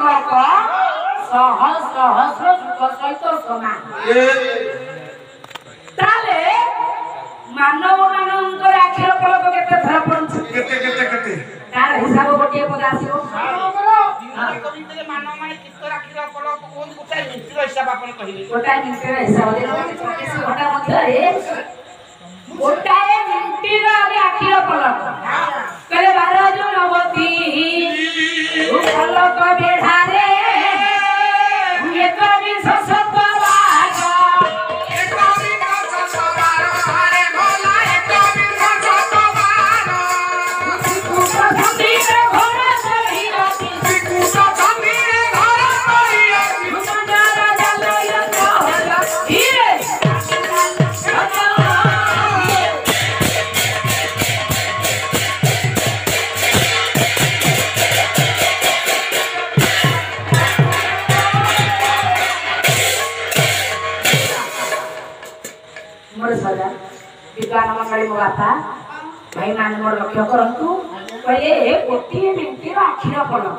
पलक सहस्र सुख सहित समान ताले मानव मानकर आखिर पलक केते धरा पड़छ केते तार हिसाब गोटे पद आसीओ कविते मानव माने कितर आखिर पलक कोन गोटाय मिनिटर हिसाब आपण कहिबे गोटाय मिनिटर हिसाब दे किसी घटा मध्ये गोटाय मिनिटर आगे आखिर पलक करे 12 जनवती पलक बेढारे एक विंश शतवार एक विंश शतवार रे भोला एक विंश शतवार कुछ धीर घर सही रति कुछ धीर घर सही रति सुंदर जलय कहल धीरे विज्ञान मंडली मोबाता भाई मान मोर लक्ष्य करंतु कहले गोटी मिनिट आखिर पलक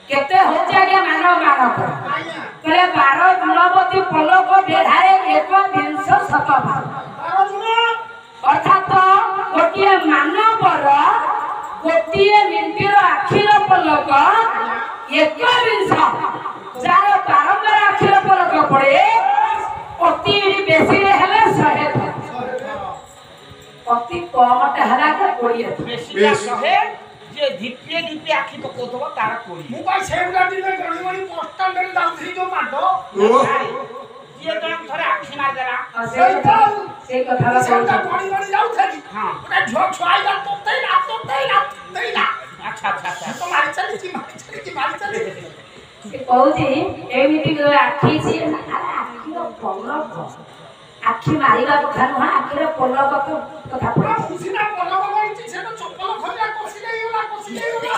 केते होचे आगे मानव मानक कहले 12 गुणवती पलक बेधारे एक विंश शतवार अर्थात गोटी मानवर गोटी मिनिट आखिर पलक एक विंश जार बारंबार आखिर पलक पड़े अति बेसी हेले 100 अति कमटे हला के 20 बेसी जे धीपे धीपे आखि पकोथबो तारा 20 मु का सेवडा दिने गणी गणी पोस्टल रे जाउथि जो माडो जे जण थरे आखि मार देला से कथा सेवडा गणी गणी जाउथि हां ओटा झोक छुआइला तो तैला अच्छा तो मारी चली से कहूची एमिति आखि छी आखिर पलक आखि मारिबा कथा न आखिर पलक कथा पूरा खुशीना पलक गणी से तो चप्पल खलिया कोसी गला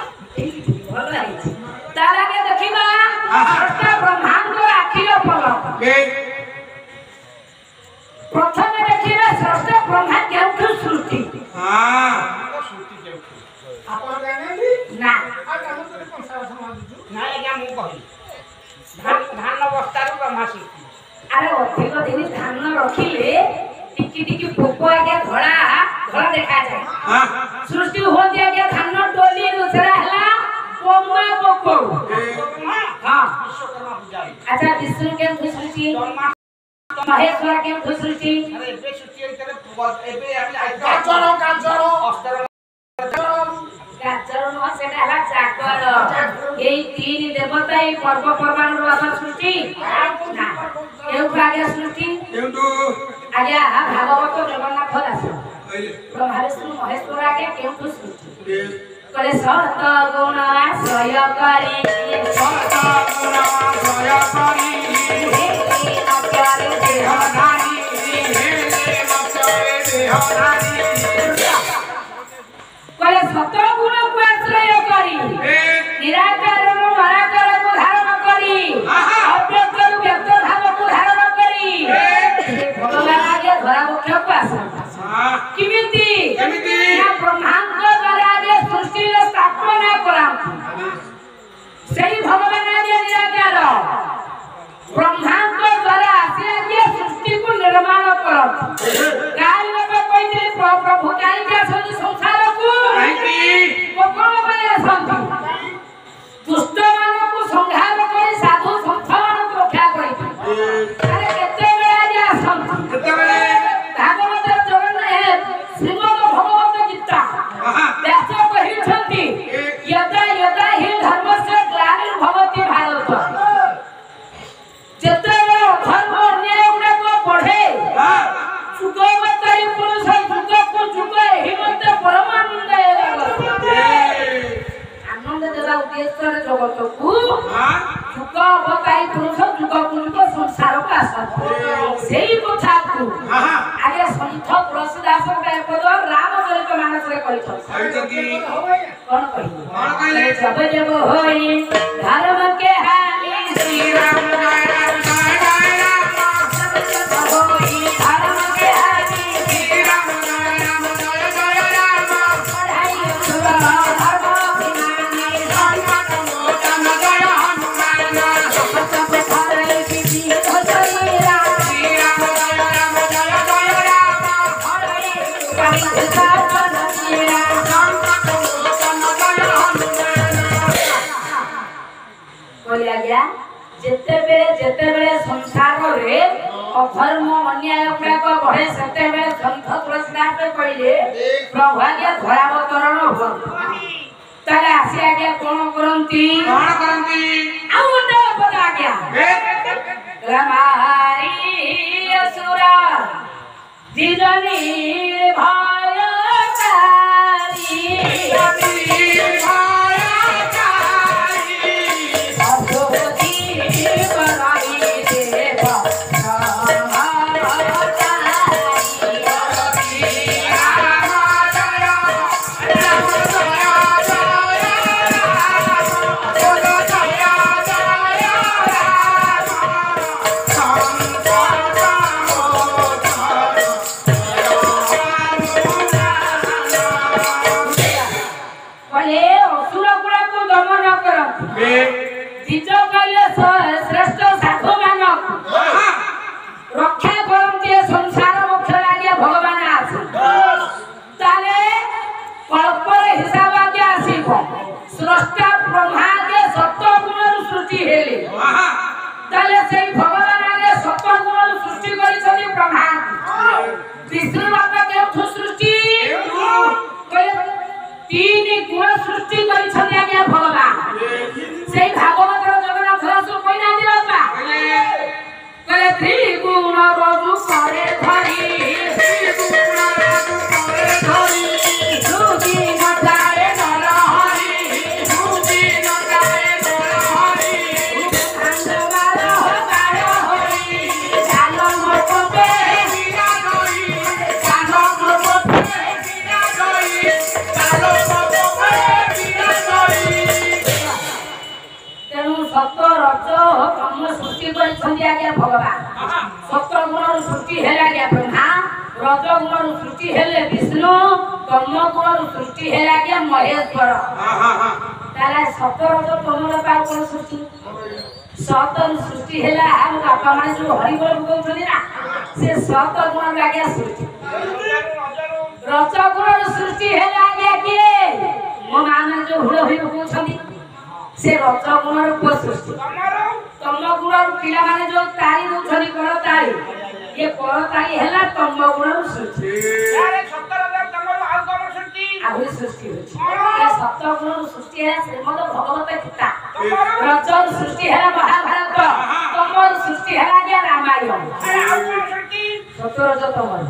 भल है तारा के देखिबा सृष्टा ब्रह्मांड आखिर पलक प्रथम देखिबा सृष्टा ब्रह्मांड केउठु सृष्टि हां सृष्टि केउठु आपण जाने ना आ काम तो पंसा समाज ना एगा मु कहि धान अवस्था रो ब्रह्मा सृष्टि अरे अधिक दिन धान रखिले टिकी टिकी पोको आगे धड़ा देखा जाए सृष्टि हो दिया के धान डोली दूसरा हला कोमा पोको हां विश्वकर्मा पूजारी अच्छा विष्णु के सृष्टि महेश्वर के सृष्टि अरे बे सृष्टि करे एबे हम गाजर अस्तर गाजर न सेटा हला जागर एई तीन देवता ए पर्व पर्वाण रो आपर सृष्टि ना एउ भाग्य सृष्टि केउटु आज्ञा भागवत जगन्नाथ दास ब्रह्मा विष्णु महेश्वर आगे केउटु सृष्टि करे सत गुण आश्रय करी सत गुण आश्रय करी हे नचरे देह नारी हे नचरे देह नारी करे सत गुण को आश्रय करी निराकार रो निराकार को धारण करी अव्यक्त रो व्यक्त भाव को धारण करी भगवान आगे धरा मुख्य को आश्रय किमिति या ब्रह्मांड द्वारा आगे सृष्टि स्थापना करा सही भगवान आगे निराकार ब्रह्मांड द्वारा से आगे सृष्टि को निर्माण कर काल में कहते प्रभु काई के संसार को कोन बने संति दुष्ट मान को संहार कर साधु संत मान को रक्षा करी अरे केते बेला जा संति केते बेले भागवत जगन्नाथ श्रीमद् भगवत गीता व्यास कहिछंती यदा यदा हि धर्मस्य ग्लानिर्भवति भारत जते बेला धर्म अन्याय गुडा को पढ़े सुगमताई पुरुष जुग को जुग एहि मते परमानंद आनंद देवा उद्देश्य जगत को जुग अवताई पुरुष जुग को जुग संसार को आसा सेही कथा को आगे संत तुलसीदास के पद रामचरित मानस रे कहि कोन कहि जब जब होई धर्म के हानि श्री राम जय राम जय राम होई धर्म के हानि श्री राम जय राम पढ़ाई सुरा धर्म अभिमानी धर्म मोचन जय ଆଜ୍ଞା ଯେତେବେଳେ ସଂସାରରେ ଅଧର୍ମ ଅନ୍ୟାୟ ଗୁଡ଼ାକ ବଢ଼େ ସେତେବେଳେ ସନ୍ଥ ତୁଳସୀଦାସ କହିଲେ ପ୍ରଭୁ ଆଜ୍ଞା ଧରାବତରଣ ହୁଅନ୍ତୁ। ତାହେଲେ ଆସି ଆଜ୍ଞା କଣ କରନ୍ତି ଆଉ ଗୋଟେ ପଦ ଆଜ୍ଞା ମାରି ଅସୁର ଦିଜନି ଭୟକାରୀ श्रेष्ठ साधु मानक रक्षा करती संसार मोक्ष लगे भगवान आसे कल्पर हिसाब आगे आसब स्रष्टा ब्रह्मा आगे सत्य गुण सृष्टि हेले से भगवान आगे सत्य गुण सृष्टि करी ब्रह्मा विष्णु बाबा के सृष्टि तीन गुण सृष्टि करी आगे भगवान से भागवत जगन्नाथ दास कहना बाबा कहले त्रिगुण रजु करे धरी सुजी नटाए नर हरि आंदमार हो गाय हरि जाल मोटे बिना गई जाल मोटे बिना गई जाल मोटे बिना गई तेणु सत रज तम सृष्टि कर भगवान सत गुण सृष्टि है ब्रह्मा रज गुण सृष्टि हेले विष्णु तम गुण सृष्टि है महेश्वर सत रज तम कौन सृष्टि सत सृष्टि है बापा मान जो हरिबोल कहते ना से सत गुण लगे सृष्टि रज गुण सृष्टि है किए मो मान जो हुड़ हुई कहते से रज गुण पुआ सृष्टि तम गुण पिला माने जो तारी दउछनी कर तारी ये कर तारी हैला तम गुण सृष्टि यारे 17000 तमर आउ कम सृष्टि आहुरी सृष्टि होछि ये 70 गुण सृष्टि है श्रीमद भगवत गीता रज सृष्टि है महाभारत तमर सृष्टि है के रामायण अरे आउ कम सृष्टि 70 रज तमर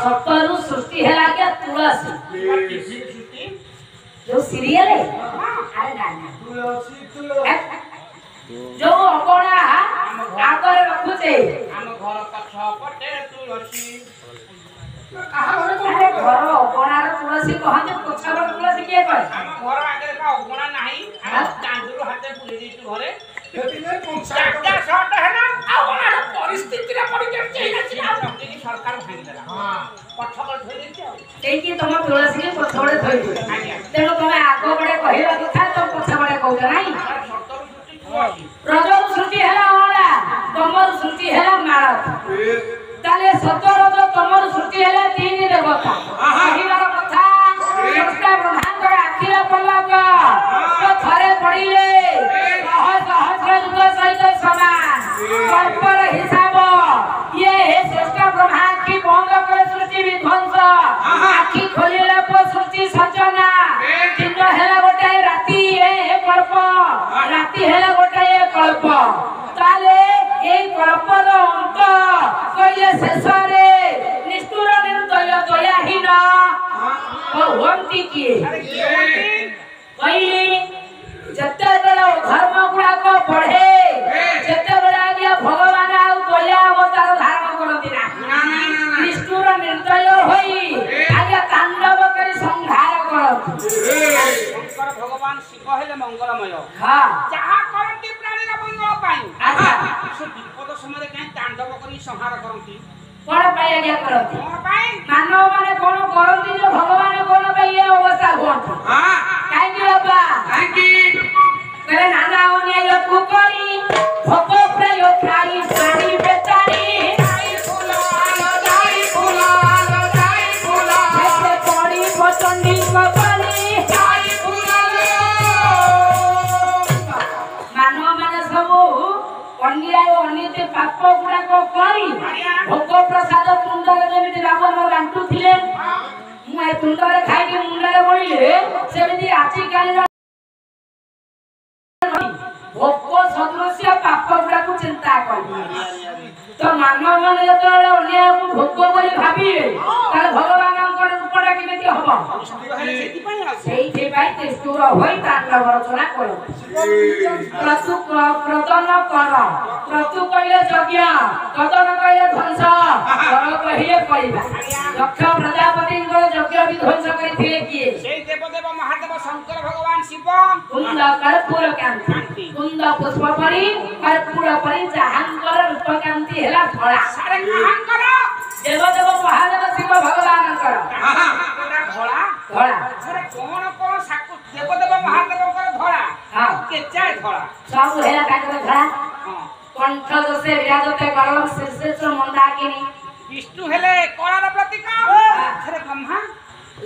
70 सृष्टि है के तुलसी सृष्टि जो सीरियल है अरे ना जो अकोणा आकर रखुचे हम घर पछ पटे तुलसी अरे घर अकोणा तुलसी कहते पछवर तुलसी के कहे हम घर आगे का अकोणा नाही हम चांदुर हाथे पुली दी घरे हेतिले पंचायत शॉट है ना अकोणा परिस्थिति रे पड़ी के सरकार भांगी देला हां पछवर धोई देछि ए कि तुम तुलसी के पछवर धोई दे तेनो तुम आगो बडे कहिला कथा तो पछवर कहू नाही रजर सृष्टि है तमर सृष्टि है माळ ताले सतर तमर सृष्टि है तीन देवता कहिबार कथा सृष्टा ब्रह्मांड आखिरा पलक तो थरे पड़िले सहस्र युग सहित समान कल्पर हिसाब ये है सृष्टा ब्रह्मा की बंद करे सृष्टि विध्वंस आखि खोलिले पर सृष्टि सचना दिन हेला गोटे राती ए कल्प राती हेला गोटे कल्प ताले এই কল্পর অন্ত কইলে শেষরে নিষ্ঠুর নির্দয় দয়াহীন হন্তি কিয়ে কইলে যেতেবেলে ধর্ম গুড়াক পড়ে যেতেবেলে আজ্ঞা ভগবান আউ দয়া অবতার ধারণ করতি না নিষ্ঠুর নির্দয় হই আজ্ঞা তাণ্ডব করে সংহার করতি শঙ্কর ভগবান শিব হলে মঙ্গলময় হ্যাঁ যাহা করতি প্রাণীর মঙ্গল পাই আচ্ছা विपद समय कहीं तांडव करी संहार करती कोन पाए आज्ञा करती कोन पाए मानव माने कोन करती जो भगवान कोन पाए ये अवस्था होत हां काई की बाबा काई की करे नाना ओने यो कुकरी भको प्रयो खाई पानी बेचारी आई फुला जैसे पड़ी पचंडी कपाली आई फुला मानव माने सब ପାପ ଗୁଡାକ କରି ଭୋଗ ପ୍ରସାଦ ତୁଣ୍ଡରେ ଯେମିତି ରାବଣ ବାଣ୍ଟୁଥିଲେ ମୁଁ ଏ ତୁଣ୍ଡରେ ଖାଇକି ମୁଣ୍ଡରେ ବୋଳିଲେ ସେମିତି ଆଜିକାଲିର ଭୋଗ ସଦୃଶ୍ୟ ପାପ ଗୁଡାକୁ ଚିନ୍ତା କରିବେ ତ ମାନବ ମାନେ ଯେତେବେଳେ ଅନ୍ୟକୁ ଭୋଗ ବୋଲି ଭାବିବେ ତାହେଲେ ଭଗବାନଙ୍କର ରୂପଟା କେମିତି ହବ ସେଇଥିପାଇଁ ନିଷ୍ଠୁର ହୋଇ ତାଣ୍ଡବ ରଚନା କରନ୍ତି ପ୍ରଦନ କର ପ୍ରତୁ କହିଲେ ଯଜ୍ଞ କଦନ କହିଲେ ଧ୍ୱଂସ କର କହିଲେ କରିବା ଦକ୍ଷ ପ୍ରଜାପତିଙ୍କର ଯଜ୍ଞ ବିଧ୍ୱଂସ କରିଥିଲେ କିଏ ସେଇ ଦେବଦେବ ମହାଦେବ ଶଙ୍କର ଭଗବାନ ଶିବ କୁନ୍ଦ କର୍ପୂର କାନ୍ତି କୁନ୍ଦ ପୁଷ୍ପ ପରି କର୍ପୂର ପରି ଯାହାଙ୍କର ରୂପ କାନ୍ତି ହେଲା ଧଳା ସାରେ କାହାଙ୍କର ଦେବଦେବ ମହାଦେବ ଶିବ ଭଗବାନଙ୍କର ଧଳା ଧଳା ସାରେ କଣ କଣ ସାକୁ ଦେବଦେବ ମହାଦେବଙ୍କର ଧଳା ହଁ କେଚାଏ ଧଳା ସବୁ ହେଲା ତାଙ୍କର ଧଳା ହଁ କଣ୍ଠ ଦୋଷେ ବିରାଜତେ ଗରମ ଶୀର୍ଷେଶ ମନ୍ଦାକିନୀ ବିଷ୍ଣୁ ହେଲେ କଳାର ପ୍ରତୀକ ସାରେ ବ୍ରହ୍ମା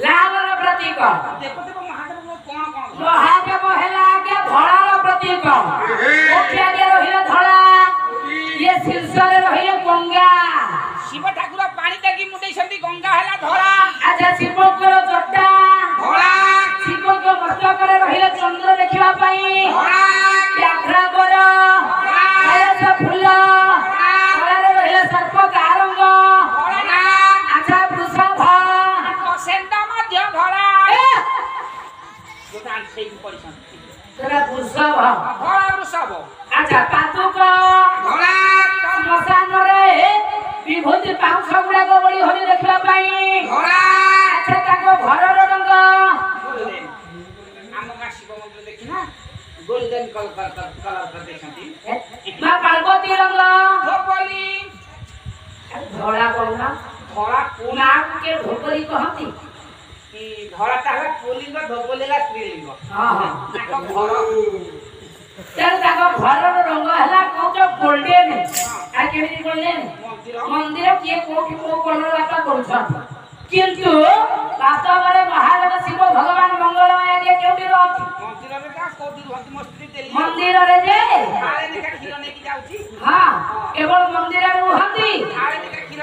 ଲାଲର ପ୍ରତୀକ ଦେବଦେବ ମହାଦେବ କଣ କଣ ମହାଦେବ ହେଲା ଆଜ୍ଞା ଧଳାର ପ୍ରତୀକ ମୁଖ୍ୟାରେ ରହିଲେ ଧଳା ଇଏ ଶୀର୍ଷରେ ରହିଲେ ଗଙ୍ଗା ଶିବ ଠାକୁର ପାଣି ଟାକି ମୁଣ୍ଡେଇଛନ୍ତି ଗଙ୍ଗା ହେଲା ଧଳା ଆଚ୍ଛା ଶିବଙ୍କର ଜଟା ଧଳା ଶିବଙ୍କ ମସ୍ତକରେ ରହିଲେ ଚନ୍ଦ୍ର ଦେଖିବା ପାଇଁ ଧଳା ବ୍ୟାଘ୍ରବର କୈଳାସ ଫୁଲ କଳାରେ ରହିଲେ ସର୍ପ କାରଙ୍ଗ ଧଳା ଆଚ୍ଛା ବୃଷଭ ସେଣ୍ଡ ମଧ୍ୟ ଧଳା ଗୋଟା ସେଇଠି ପଡ଼ିଛନ୍ତି ସେଟା ବୃଷଭ ଧଳା ବୃଷଭ ଆଚ୍ଛା ପାଦୁକ ଧଳା ଶ୍ମଶାନରେ ବିଭୂତି ପାଉଁଶ ଗୁଡାକ ବଳି ହରି ଦେଖିବା ପାଇଁ ଧଳା ଆଚ୍ଛା ତାଙ୍କ ଘରର ରଙ୍ଗ ଗୋଲ୍ଡେନ ଆମ ଗାଁ ଶିବ ମନ୍ଦିର ଦେଖିନା ଗୋଲ୍ଡେନ କଲର ଦେଇଛନ୍ତି ମା ପାର୍ବତୀ ରଙ୍ଗ ଧୋବଲି ଧଳା କହୁନା ଧଳା ପୁଣି ମାକୁ କିଏ ଢୋକରି କହନ୍ତି ଧଳାଟା ହେଲା ପୁଲିଙ୍ଗ ଧୋବଲି ହେଲା ସ୍ତ୍ରୀଲିଙ୍ଗ ହଁ ହଁ ତାଙ୍କ ଘର ତେଣୁ ତାଙ୍କ ଘରର ରଙ୍ଗ ହେଲା କହୁଛ ଗୋଲ୍ଡେନ ଆଉ କେମିତି ଗୋଲ୍ଡେନ ମନ୍ଦିର କିଏ କୋଉଠି କୋଉ କଲର ବାପା କରୁଛନ୍ତି କିନ୍ତୁ ବାସ୍ତବରେ ମହାଦେବ ଶିବ ଭଗବାନ ମଙ୍ଗଳମୟ ଆଜ୍ଞା କେଉଁଠି ରହନ୍ତି ମନ୍ଦିରରେ କା କୋଉଠି ରୁହନ୍ତି ମୋ ସ୍ତ୍ରୀ ଦେଲି ମନ୍ଦିରରେ ଯେ କାଳେ ଲେଖା କ୍ଷୀର ନେଇକି ଯାଉଛି ହଁ କେବଳ ମନ୍ଦିରରେ ରୁହନ୍ତି କାଳେ ଲେଖା କ୍ଷୀର